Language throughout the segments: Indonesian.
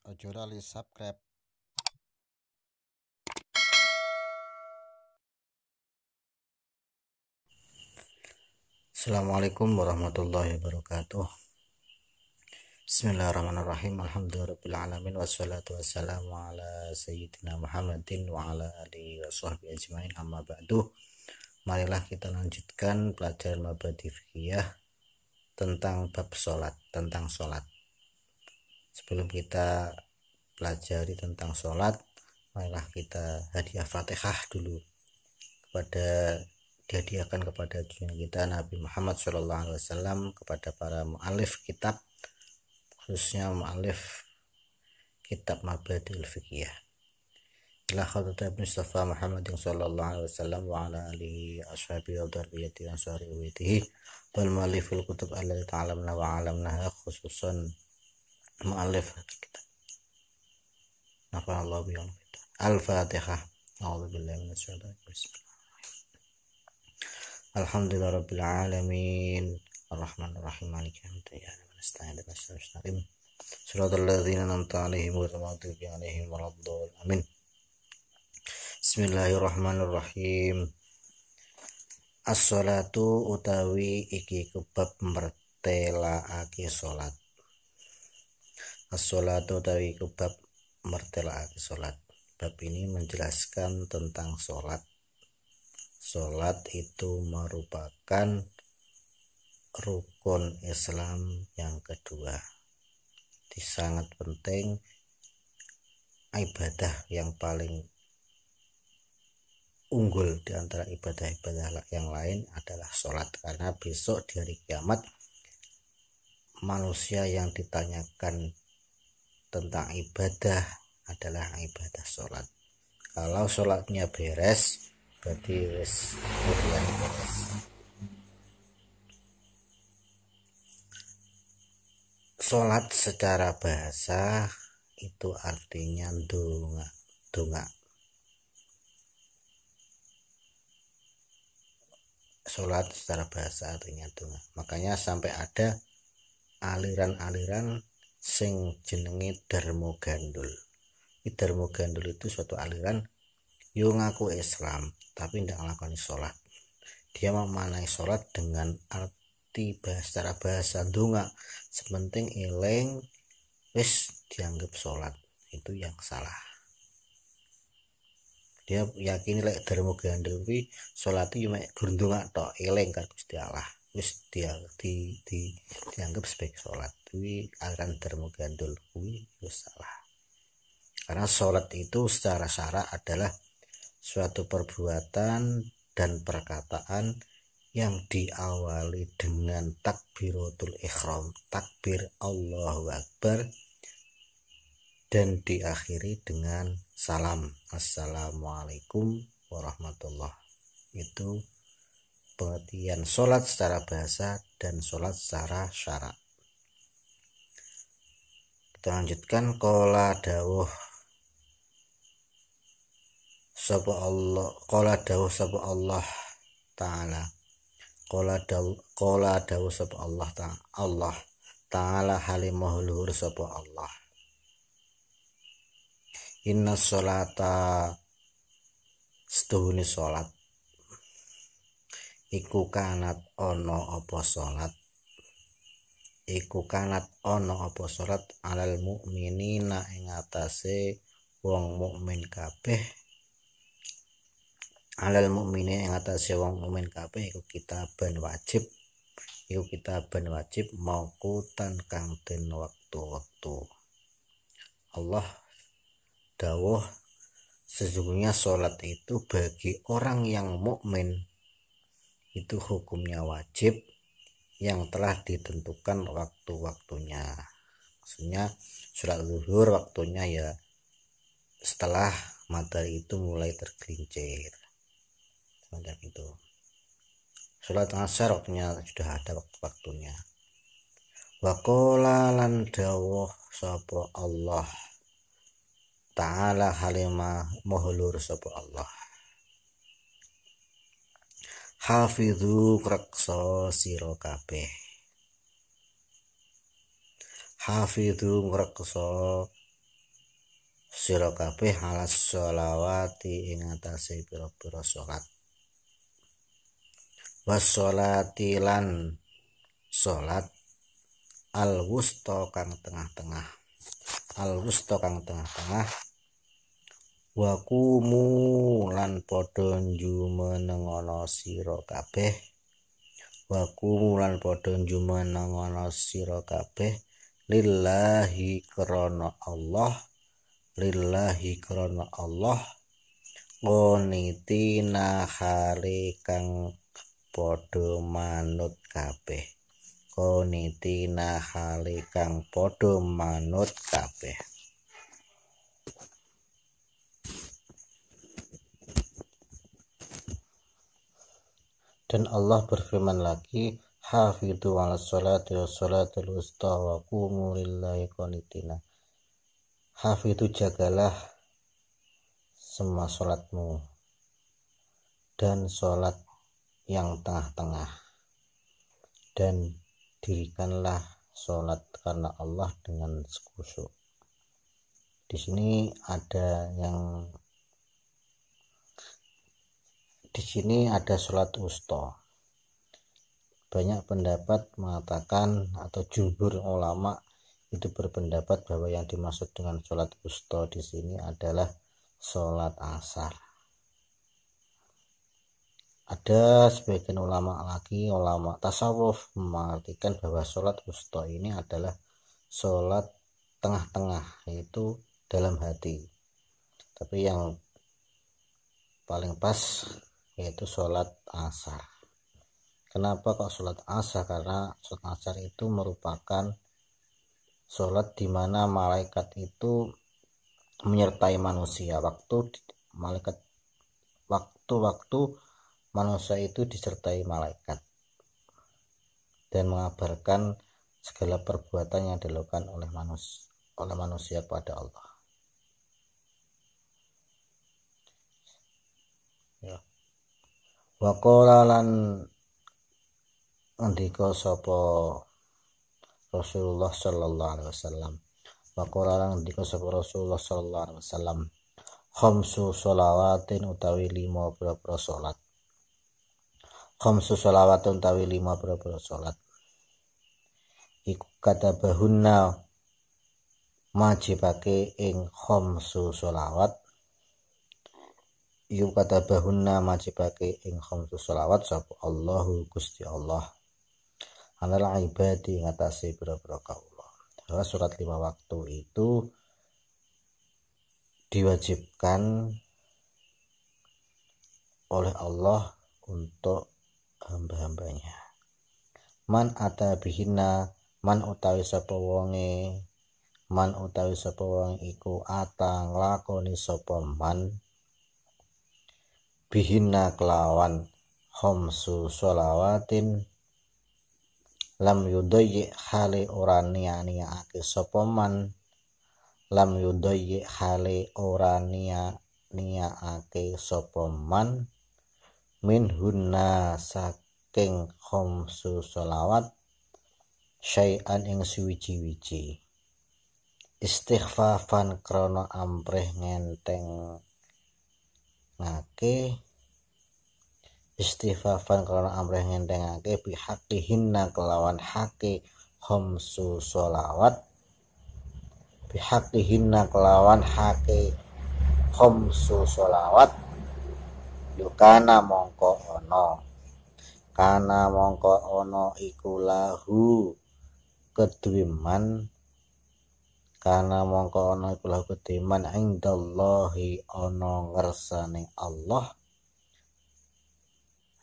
Ojo lali subscribe. Assalamualaikum warahmatullahi wabarakatuh. Bismillahirrahmanirrahim. Alhamdulillahirrahmanirrahim. Wassalatu wassalamu ala sayyidina Muhammadin wa ala alihi wa sahbihi ajmain, amma ba'du. Marilah kita lanjutkan pelajaran mabadi fikih tentang bab sholat, tentang sholat. Sebelum kita pelajari tentang sholat, marilah kita hadiah Fatihah dulu dihadiahkan kepada junjungan kita Nabi Muhammad SAW, kepada para mu'alif kitab, khususnya mu'alif kitab Mabadi'ul Fiqhiyah, ila khadrati Mustafa Muhammadin sallallahu alaihi wasallam wa ala alihi ashabihi wa dzurriyyatihi wa sahbihi wal mu'allifil kutub allati ta'lamna wa 'alamnaha, khususan mu'alif kitab. Nafa'allahu bihim. Al-Fatihah. A'udzubillahi minasyaitonir rajim. Alhamdulillahirabbil alamin, arrahmanir rahim, maliki yaumiddin, iyyaka nasta'in ihdinas siratal mustaqim, shiratal ladzina an'amta 'alaihim ghairil maghdubi 'alaihim waladdallin. Amin. Bismillahirrahmanirrahim. As-sholatu utawi iki bab mertelaake salat. As-sholatu utawi bab mertelaake salat. Bab ini menjelaskan tentang salat. Sholat itu merupakan rukun Islam yang kedua. Sangat penting, ibadah yang paling unggul di antara ibadah-ibadah yang lain adalah sholat. Karena besok di hari kiamat, manusia yang ditanyakan tentang ibadah adalah ibadah sholat. Kalau sholatnya beres, berarti beres. Sholat secara bahasa itu artinya donga. Sholat secara bahasa artinya donga. Makanya sampai ada aliran-aliran sing jenenge Dharma Gandul. Dharma Gandul itu suatu aliran yang ngaku Islam tapi tidak melakukan sholat. Dia memaknai sholat dengan arti secara bahasa donga, sepenting eleng wis dianggap sholat. Itu yang salah. Dia yakini lek Dharma Gandul kuwi sholat iki mek gundunga tok, eleng karo Gusti Allah, wis dianggap sebagai sholat. Kuwi aliran Dharma Gandul kuwi wis salah. Karena sholat itu secara syara adalah suatu perbuatan dan perkataan yang diawali dengan takbiratul ihram, takbir Allahu Akbar, dan diakhiri dengan salam, assalamualaikum warahmatullah. Itu pengertian sholat secara bahasa dan sholat secara syara. Kita lanjutkan. Qala dawuh sapa Allah, qala dawuh sapa Allah Ta'ala, qala dawuh sapa Allah Ta'ala halimah luhur sapa Allah. Inna sholata, setuhune sholat iku kanat ono apa sholat, iku kanat ono apa sholat alal mukminina ing atase wong mukmin kabeh, alal mukminin ing atase wong mukmin kabeh iku kitaban wajib mauqutan kang den waktu-waktu. Allah dawuh sesungguhnya sholat itu bagi orang yang mukmin itu hukumnya wajib yang telah ditentukan waktu-waktunya. Maksudnya sholat zuhur waktunya ya setelah matahari itu mulai tergelincir. Seperti itu. Sholat asar waktunya sudah ada waktu-waktunya. Wa qala lan dawuh sapa Allah Ta'ala halimah mahlur sapa Allah, hafidhu ngreksa sira kabeh, hafidhu ngreksa sira kabeh alas sholawati ing atase pira-pira salat washolati lan salat al wusta kang tengah-tengah wa kumu lan padha jumenengana sira kabeh lillahi krana Allah qonitina hale kang padha manut kabeh Dan Allah berfirman lagi, hafidhu 'alas sholati wassolatul wusta wa qumu lillahi qanitina. Hafidhu, jagalah semua sholatmu dan sholat yang tengah-tengah, dan dirikanlah sholat karena Allah dengan khusyuk. Di sini ada sholat wusta. Banyak pendapat mengatakan atau jumhur ulama itu berpendapat bahwa yang dimaksud dengan sholat wusta di sini adalah sholat asar. Ada sebagian ulama tasawuf mengartikan bahwa sholat wusta ini adalah sholat tengah-tengah, yaitu dalam hati. Tapi yang paling pas yaitu sholat asar. Kenapa kok sholat asar? Karena sholat asar itu merupakan sholat di mana malaikat itu menyertai manusia. Waktu manusia itu disertai malaikat dan mengabarkan segala perbuatan yang dilakukan oleh manusia kepada Allah. Ya. Wa qala lan ndika sapa Rasulullah sallallahu alaihi wasallam khamsu sholawatin utawi 5 pira-pira salat. Iku katabahunna majibake ing khamsu sholawat. Sapa Allahu Gusti Allah alal ibadi ngatasi pira-pira kaula. Bahwa sholat 5 waktu itu diwajibkan oleh Allah untuk hamba-hambanya. Man utawi sapa wonge iku atang lakoni sapa man bihinna kelawan khamsu sholawatin lam yudayyi hale ora niya-niyaake sapa man min hunna saking khamsu sholawat syai'an ing suwiji-wiji istighfafan krana ampreh ngentengake bihaqqihinna kelawan hake khamsu sholawat yukana mongko ono iku lahu kedue man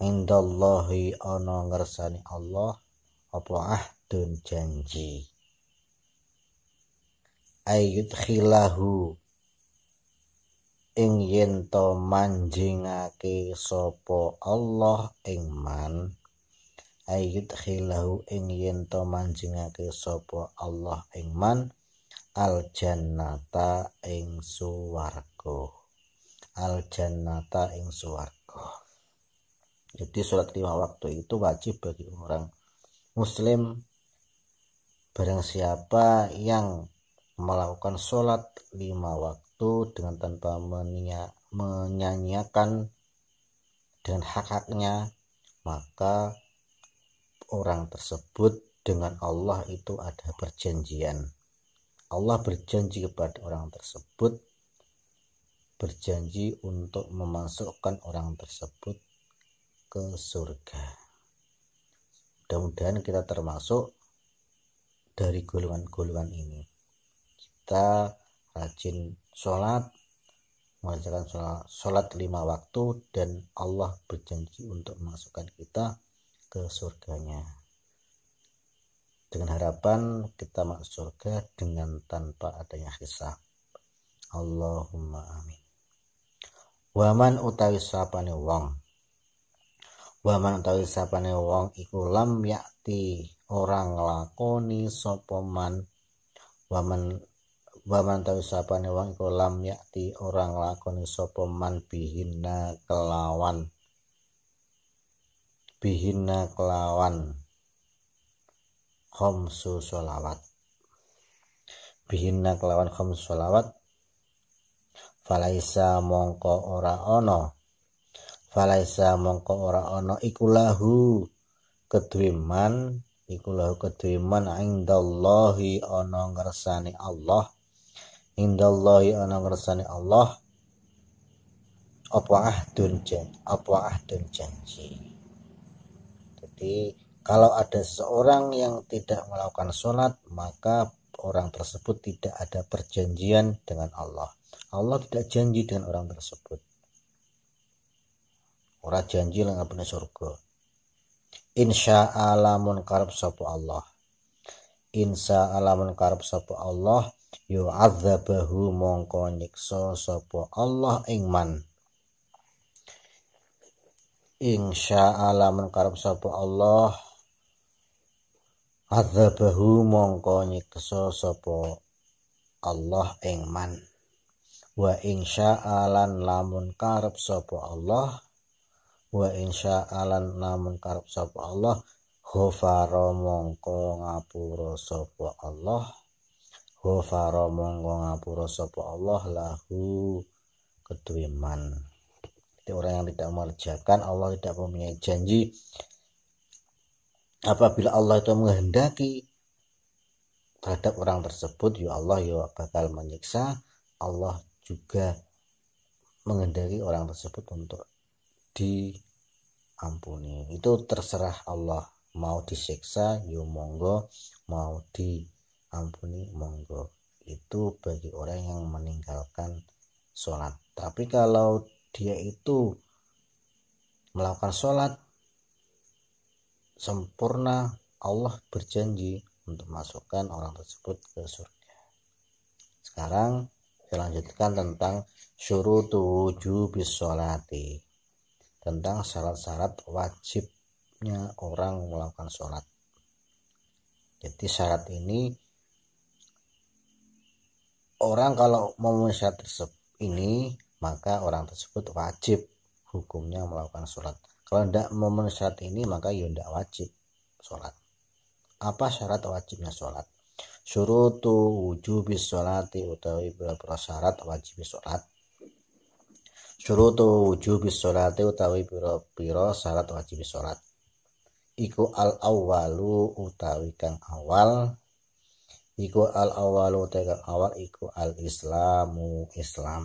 indallahi ono ngersani Allah apa ahdun janji ayyudkhilahu ing yen to manjingake sapa Allah ing man al jannata ing suwarga. Jadi sholat 5 waktu itu wajib bagi orang muslim. Barang siapa yang melakukan sholat 5 waktu waktu dengan tanpa menyanyiakan dengan hak-haknya, maka orang tersebut dengan Allah itu ada perjanjian. Allah berjanji kepada orang tersebut, berjanji untuk memasukkan orang tersebut ke surga. Mudah-mudahan kita termasuk dari golongan-golongan ini. Kita rajin sholat, mengerjakan sholat 5 waktu, dan Allah berjanji untuk memasukkan kita ke surganya. Dengan harapan kita masuk surga dengan tanpa adanya hisab. Allahumma amin. Waman utawi sapane wong. Waman utawi sapane wong iku lam yakti orang nglakoni sapa man. Waman utawi sapane wong iku lam yakti orang nglakoni sapa man bihina kelawan khamsu sholawat. Bihina kelawan khamsu sholawat. Falaisa mongko ora ana iku lahu kedue man indallahi ana ngersane Allah apa ahdun janji. Jadi kalau ada seseorang yang tidak melakukan sholat, maka orang tersebut tidak ada perjanjian dengan Allah. Allah tidak janji dengan orang tersebut. Ora janji lan ngapune surga. Insya alamun karep sapa Allah. Yu'adzabahu mongko nyiksa sapa Allah ing man. Insya alamun karep sapa Allah. Adzabahu mongko nyiksa sapa Allah ing man. Wa insya'alan lamun karep sapa Allah ghafara mongko ngapura sapa Allah lahu kedue man. Jadi orang yang tidak mengerjakan, Allah tidak mempunyai janji. Apabila Allah itu menghendaki terhadap orang tersebut, ya Allah ya bakal menyiksa. Allah juga menghendaki orang tersebut untuk diampuni. Itu terserah Allah, mau disiksa ya monggo, mau diampuni monggo. Itu bagi orang yang meninggalkan sholat. Tapi kalau dia itu melakukan sholat sempurna, Allah berjanji untuk masukkan orang tersebut ke surga. Sekarang saya lanjutkan tentang syurutu wujubis sholati, tentang syarat-syarat wajibnya orang melakukan sholat. Jadi syarat ini, orang kalau memenuhi syarat tersebut ini, maka orang tersebut wajib hukumnya melakukan sholat. Kalau tidak memenuhi syarat ini, maka ya tidak wajib sholat. Apa syarat wajibnya sholat? Syurutu wujubis sholati utawi pira-pira syarat wajib sholat. Syurutu wujubis sholati utawi pira-pira syarat wajib sholat. Iku al-awwalu utawi kang awal. Iku al-islamu Islam.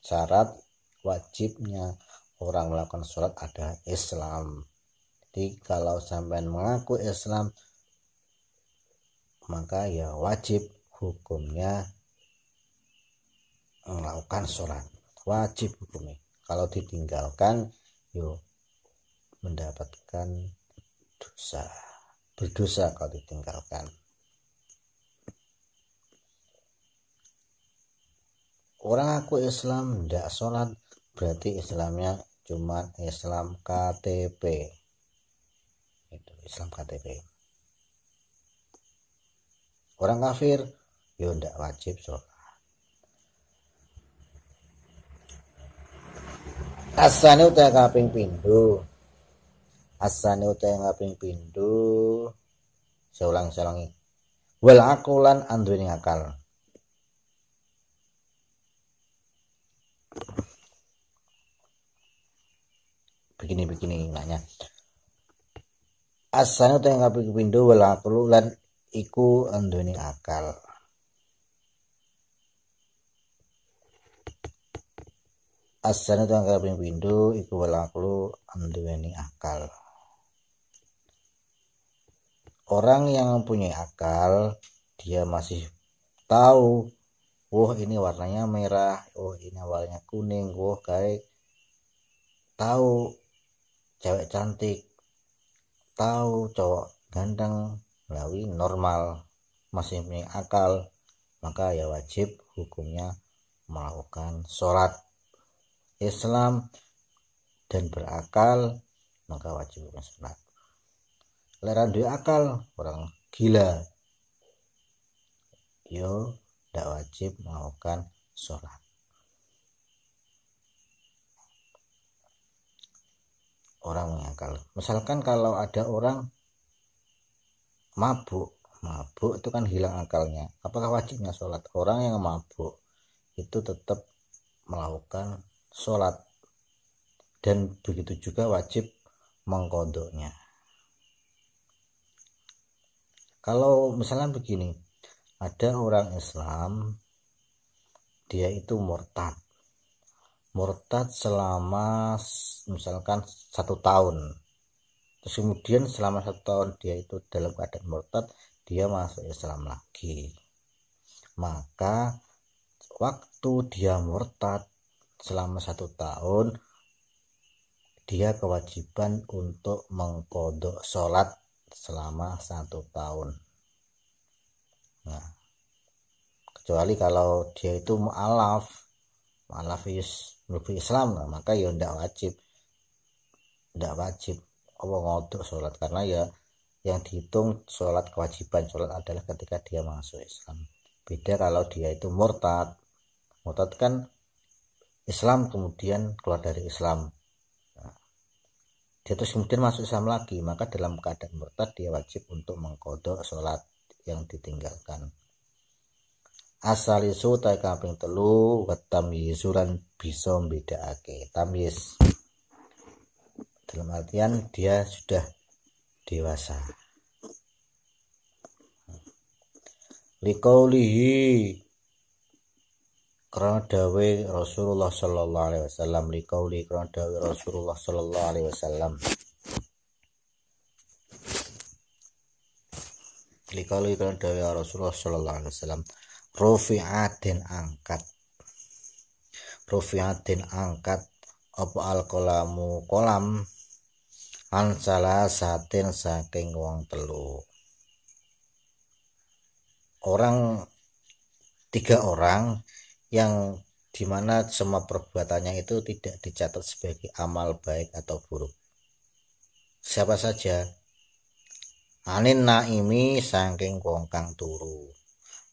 Syarat wajibnya orang melakukan sholat ada Islam. Jadi kalau sampai mengaku Islam, maka ya wajib hukumnya melakukan sholat. Wajib hukumnya. Kalau ditinggalkan, yo mendapatkan dosa. Berdosa kalau ditinggalkan. Orang aku Islam tidak sholat, berarti Islamnya cuma Islam KTP. Itu Islam KTP. Orang kafir ya tidak wajib sholat. Asane uta kaping pindho. Saya ulangi. Wal akulan anduweni akal. begini nanya. Asane utawa kaping pindho wal aqlu lan iku anduweni akal. Asane utawa kaping pindho iku wal aqlu anduweni akal. Orang yang mempunyai akal, dia masih tahu, oh ini warnanya merah, oh ini warnanya kuning, oh kayak tahu cewek cantik, tahu cowok ganteng, melalui normal, masih punya akal, maka ya wajib hukumnya melakukan sholat Islam dan berakal, maka wajib melakukan sholat. Leran duwe akal, orang gila, yo tidak wajib melakukan sholat. Orang mengakal. Misalkan kalau ada orang mabuk itu kan hilang akalnya. Apakah wajibnya sholat? Orang yang mabuk itu tetap melakukan sholat, dan begitu juga wajib mengqodhonya. Kalau misalnya begini, ada orang Islam, dia itu murtad selama misalkan 1 tahun, terus kemudian selama 1 tahun dia itu dalam keadaan murtad, dia masuk Islam lagi, maka waktu dia murtad selama 1 tahun, dia kewajiban untuk mengqodho sholat selama 1 tahun. Nah, kecuali kalau dia itu mu'alaf Islam, nah, maka ya tidak wajib apa ngodok sholat, karena ya yang dihitung sholat, kewajiban sholat adalah ketika dia masuk Islam. Beda kalau dia itu murtad kan Islam kemudian keluar dari Islam, nah, dia terus kemudian masuk Islam lagi, maka dalam keadaan murtad dia wajib untuk mengqodho sholat yang ditinggalkan. Asal isu ta kaping 3 wa tamyizuran bisa mbedakake. Tamyiz dalam artian dia sudah dewasa. Liqaulihi karena dawe Rasulullah sallallahu alaihi wasallam, liqauli karena dawe Rasulullah sallallahu alaihi wasallam. Liqauli karena dawe Rasulullah sallallahu alaihi wasallam. Rufi'atin angkat apa al-qalamu kolam an salasatin saking wong 3 orang yang dimana semua perbuatannya itu tidak dicatat sebagai amal baik atau buruk. Siapa saja? Anin naimi saking wong kang turu.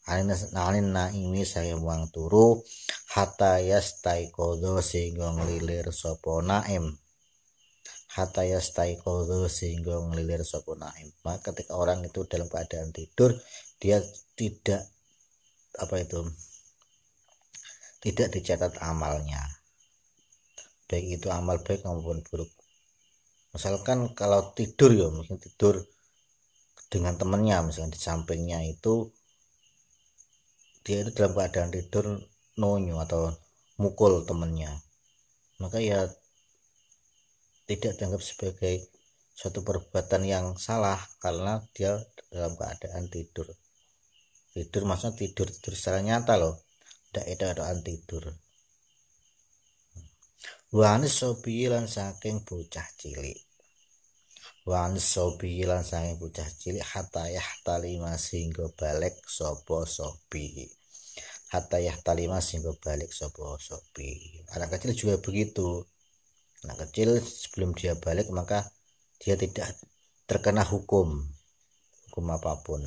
Anin naimi saya wong turu hatta yastaiqodho sehingga ngelilir sapa naim. Hatta yastaiqodho sehingga ngelilir sapa naim. Maka ketika orang itu dalam keadaan tidur, dia tidak dicatat amalnya, baik itu amal baik maupun buruk. Misalkan kalau tidur ya, mungkin tidur dengan temannya, misalnya di sampingnya itu dia itu dalam keadaan tidur nonyo atau mukul temannya, maka ya tidak dianggap sebagai suatu perbuatan yang salah karena dia dalam keadaan tidur maksudnya tidur secara nyata loh, tidak tidur. Wa anis sobi lan saking bocah cilik, hatta yahtalima sehingga balik sapa sobi. Anak kecil juga begitu. Anak kecil sebelum dia balik maka dia tidak terkena hukum apapun.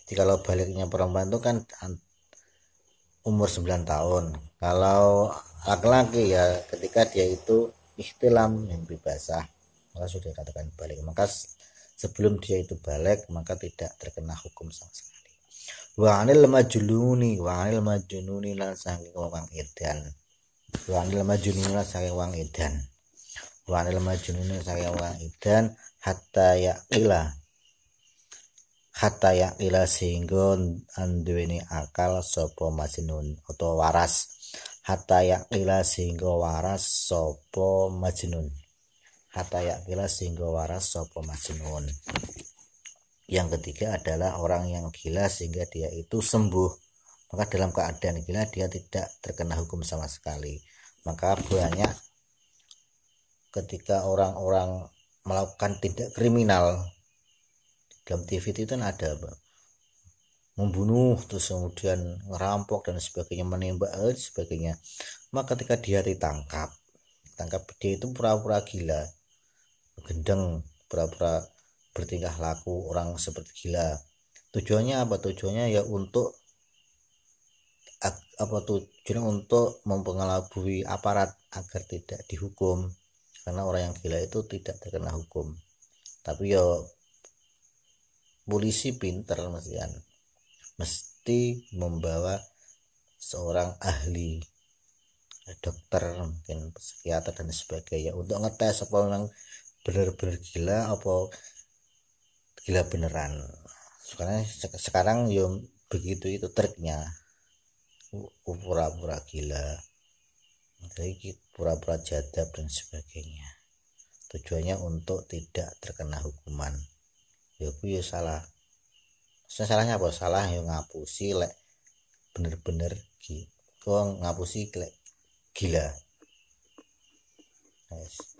Jadi kalau baliknya perempuan itu kan umur 9 tahun. Kalau laki-laki ya ketika dia itu ihtilam, mimpi basah, maka sudah dikatakan balik. Maka sebelum dia itu balik maka tidak terkena hukum sama sekali. Wa anil majnuni lan saking wong edan. Wanil majnun saking wong edan. Wanil majnun saking wong edan hatta yaqila sehingga anduweni akal sapa majnun utawa waras. Hatta yaqila sehingga waras sapa majnun. Hatta yaqila sehingga waras sapa majnun. Yang ketiga adalah orang yang gila sehingga dia itu sembuh. Maka dalam keadaan gila dia tidak terkena hukum sama sekali. Maka banyak ketika orang-orang melakukan tindak kriminal dalam TV itu kan ada membunuh terus kemudian ngerampok dan sebagainya, menembak dan sebagainya. Maka ketika dia ditangkap dia itu pura-pura gila, gendeng, pura-pura bertingkah laku orang seperti gila. Tujuannya apa? Tujuannya ya untuk mempengelabui aparat agar tidak dihukum, karena orang yang gila itu tidak terkena hukum. Tapi ya polisi pinter mesti membawa seorang ahli, dokter, mungkin psikiater dan sebagainya untuk ngetes apa memang benar-benar gila apa gila beneran. Sekarang ya begitu itu triknya, pura-pura gila, jadi pura-pura jadab dan sebagainya. Tujuannya untuk tidak terkena hukuman. Ya aku ya salah. Salahnya apa? Salah ya ngapusi lek bener-bener kok ngapusi lek gila. Yes.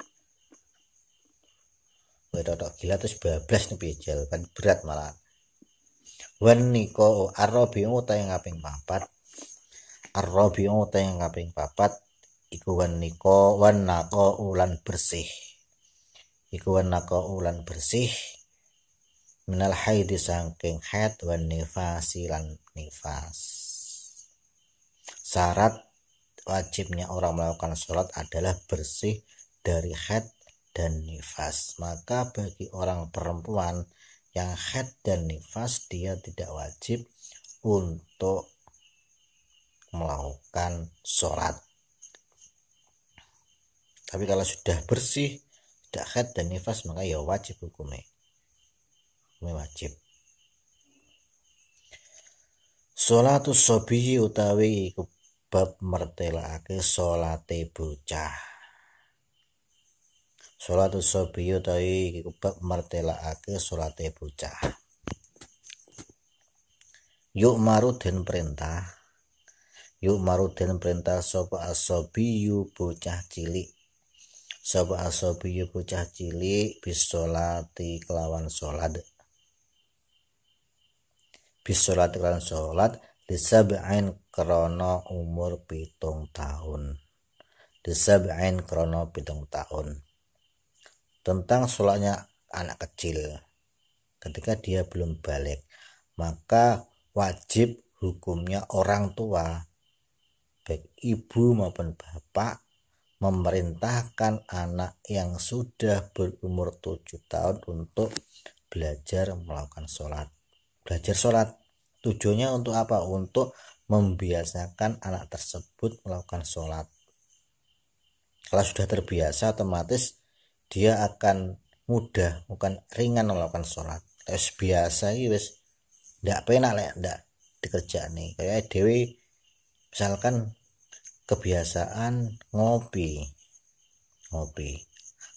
Wedok gila terus bablas nih bijal kan berat malah. Wan niko arabiu ta yang kaping 4. Arabiu ta yang kaping 4 iku wan niko wan nako ulan bersih. Iku wan nako ulan bersih minal haidi saking haid wan nifasi lan nifas. Syarat wajibnya orang melakukan sholat adalah bersih dari haid dan nifas. Maka bagi orang perempuan yang haid dan nifas dia tidak wajib untuk melakukan sholat. Tapi kalau sudah bersih, tidak haid dan nifas, maka ya wajib hukumnya. Wajib. Sholatus sobiyi utawi iku bab mertelake sholate bocah. Sholatus sobiyi utawi iku bab mertelake sholate bocah. Yuk maruden perintah. Yuk maruden perintah sapa asobiyu bocah cilik. Sapa asobiyu bocah cilik bisolati kelawan sholat. Bisolati kelawan sholat disab'ain krana umur 7 tahun. Disab'ain krana 7 tahun. Tentang sholatnya anak kecil ketika dia belum balik, maka wajib hukumnya orang tua baik ibu maupun bapak memerintahkan anak yang sudah berumur 7 tahun untuk belajar melakukan sholat. Belajar sholat tujuannya untuk apa? Untuk membiasakan anak tersebut melakukan sholat. Kalau sudah terbiasa otomatis dia akan mudah, bukan ringan melakukan sholat. Terus biasa ini wis ndak penak lek ndak dikerjani. Kayak dewi misalkan kebiasaan ngopi.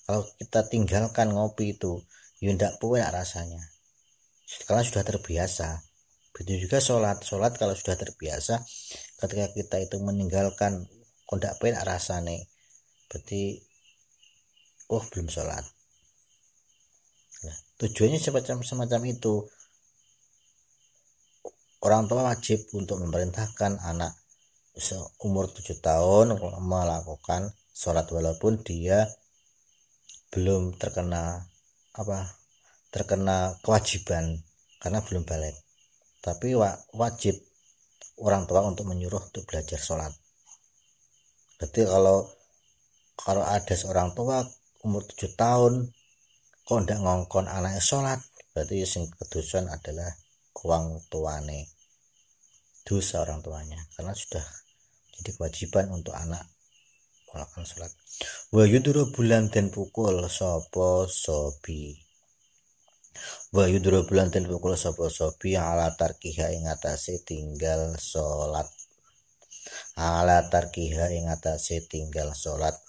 Kalau kita tinggalkan ngopi itu, ya ndak enak rasanya. Karena sudah terbiasa. Begitu juga sholat kalau sudah terbiasa, ketika kita itu meninggalkan kok ndak enak rasanya, berarti belum sholat. Nah, tujuannya semacam itu. Orang tua wajib untuk memerintahkan anak umur 7 tahun melakukan sholat walaupun dia belum terkena kewajiban karena belum balik. Tapi wajib orang tua untuk menyuruh untuk belajar sholat. Berarti kalau ada seorang tua umur 7 tahun kok ndak ngongkon anaknya sholat, berarti sing kedosan adalah orang tuane, dosa orang tuanya, karena sudah jadi kewajiban untuk anak melakukan sholat. Wa yudro bulan den pukul sapa sobi. Wa yudro bulan den pukul sapa sobi ala tarkiha ing atase tinggal sholat. Ala tarkiha ing atase tinggal sholat.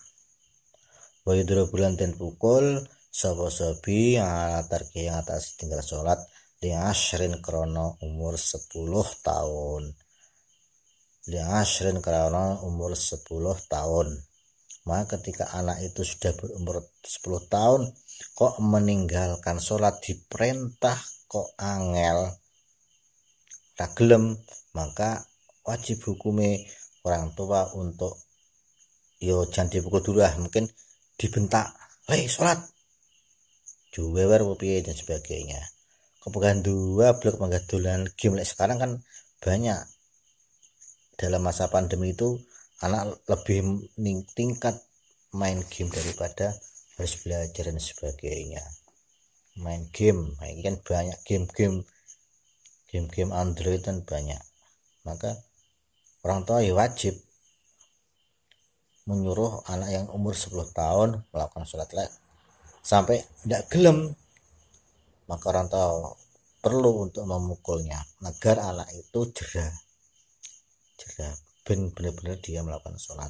Wa yudro bulan den pukul sapa sobi ala tarkiha ing atase tinggal sholat li asyrin krana umur 10 tahun. Li asyrin krana umur 10 tahun. Maka ketika anak itu sudah berumur 10 tahun kok meninggalkan sholat, diperintah kok angel tak gelem, maka wajib hukume orang tua untuk jangan dipukul dulu lah, mungkin dibentak, sholat juwewer piye dan sebagainya. Kepegan dua blok manggadolan game sekarang kan banyak. Dalam masa pandemi itu anak lebih tingkat main game daripada harus belajar dan sebagainya. Main game, ini kan banyak game Android dan banyak. Maka orang tua wajib menyuruh anak yang umur 10 tahun melakukan sholat sampai tidak gelem, maka orang tua perlu untuk memukulnya agar anak itu jerah benar-benar dia melakukan sholat.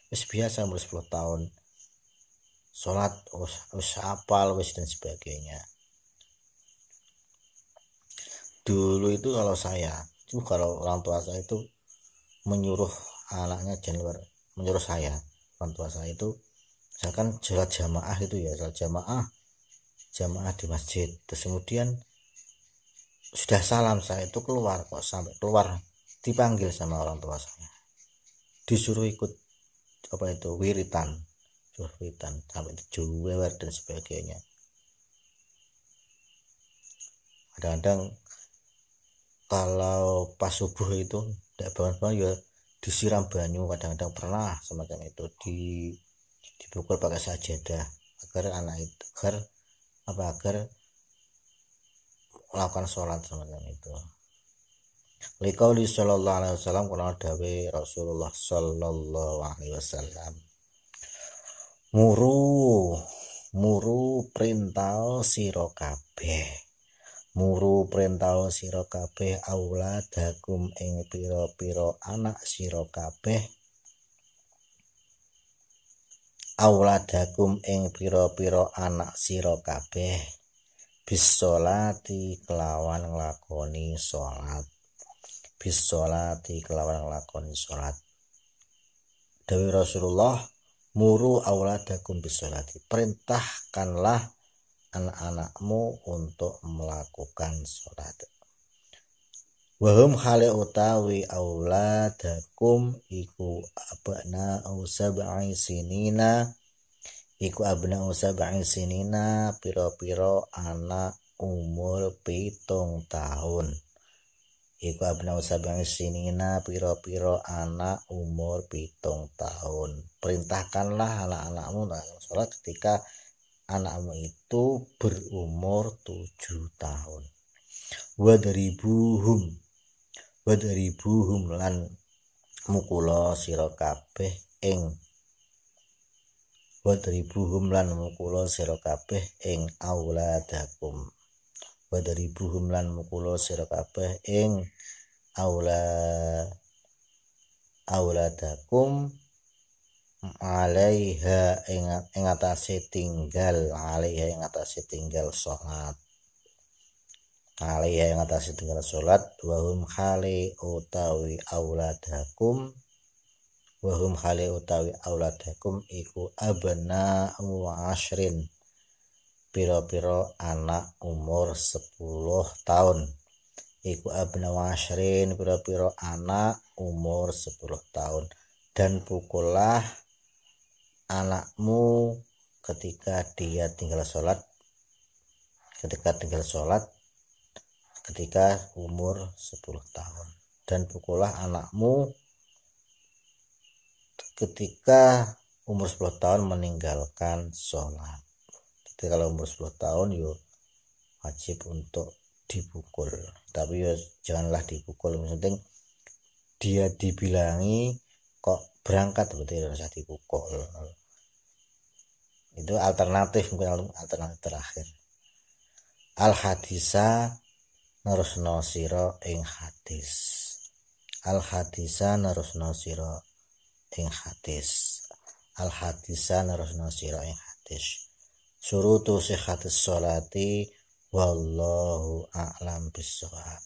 Wis biasa umur 10 tahun sholat wis apal wis dan sebagainya. Dulu itu kalau orang tua saya itu menyuruh anaknya menyuruh saya, orang tua saya itu misalkan sholat jamaah itu ya, sholat jamaah di masjid, terus kemudian sudah salam saya itu keluar, kok sampai keluar dipanggil sama orang tua saya, disuruh ikut wiritan sampai juwewer dan sebagainya. Kadang-kadang kalau pas subuh itu tidak bangun ya disiram banyu, kadang-kadang pernah semacam itu, dipukul pakai sajadah agar anak itu agar melakukan sholat semacam itu. Liqauli sallallahu alaihi wasallam, kana dawe Rasulullah sallallahu alaihi wasallam, muru perintah sira kabeh auladakum ing pira-pira anak sira kabeh bisolati kelawan nglakoni sholat. Dawe Rasulullah, muru auladakum bisolati, perintahkanlah anak-anakmu untuk melakukan sholat. Wahum khali utawi auladakum iku abna'u sab'i sinina, piro-piro anak umur 7 tahun. Iku abna'u sab'i sinina, piro-piro anak umur 7 tahun. Perintahkanlah anak-anakmu melakukan sholat ketika anakmu itu berumur 7 tahun. Wadribuhum lan mukula sira kabeh ing auladakum. Wadribuhum lan mukula sira kabeh ing auladakum alaiha ing atase tinggal sholat. Alaiha ing atase tinggal sholat. Wahum khali utawi auladakum iku abna'u asyrin, piro-piro anak umur 10 tahun. Iku abna'u asyrin, piro-piro anak umur 10 tahun. Dan pukullah anakmu ketika dia tinggal sholat, ketika umur 10 tahun. Dan pukullah anakmu ketika umur 10 tahun meninggalkan sholat. Jadi kalau umur 10 tahun wajib untuk dipukul, tapi janganlah dipukul, penting dia dibilangi kok berangkat berarti harus dipukul. Itu alternatif, mungkin alternatif terakhir. Al hadisa nerusno sira ing hadis. Al hadisa nerusno sira ing hadis. Al hadisa nerusno sira ing hadis. Surutu sihhatis sholati wallahu a'lam bissawab.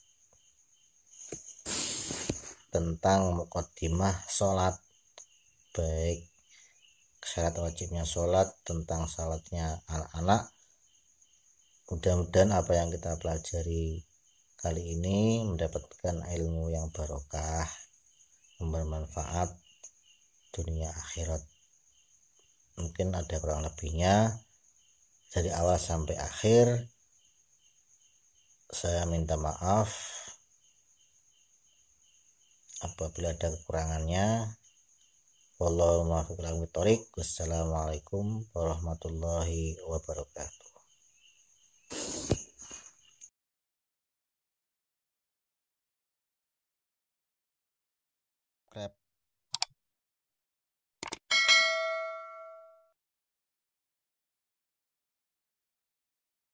Tentang mukaddimah sholat, baik syarat wajibnya sholat, tentang sholatnya anak-anak. Mudah-mudahan apa yang kita pelajari kali ini mendapatkan ilmu yang barokah, bermanfaat dunia akhirat. Mungkin ada kurang lebihnya, dari awal sampai akhir saya minta maaf apabila ada kekurangannya. Wallahu muwaffiq ila aqwamit thoriq. Wassalamualaikum warahmatullahi wabarakatuh.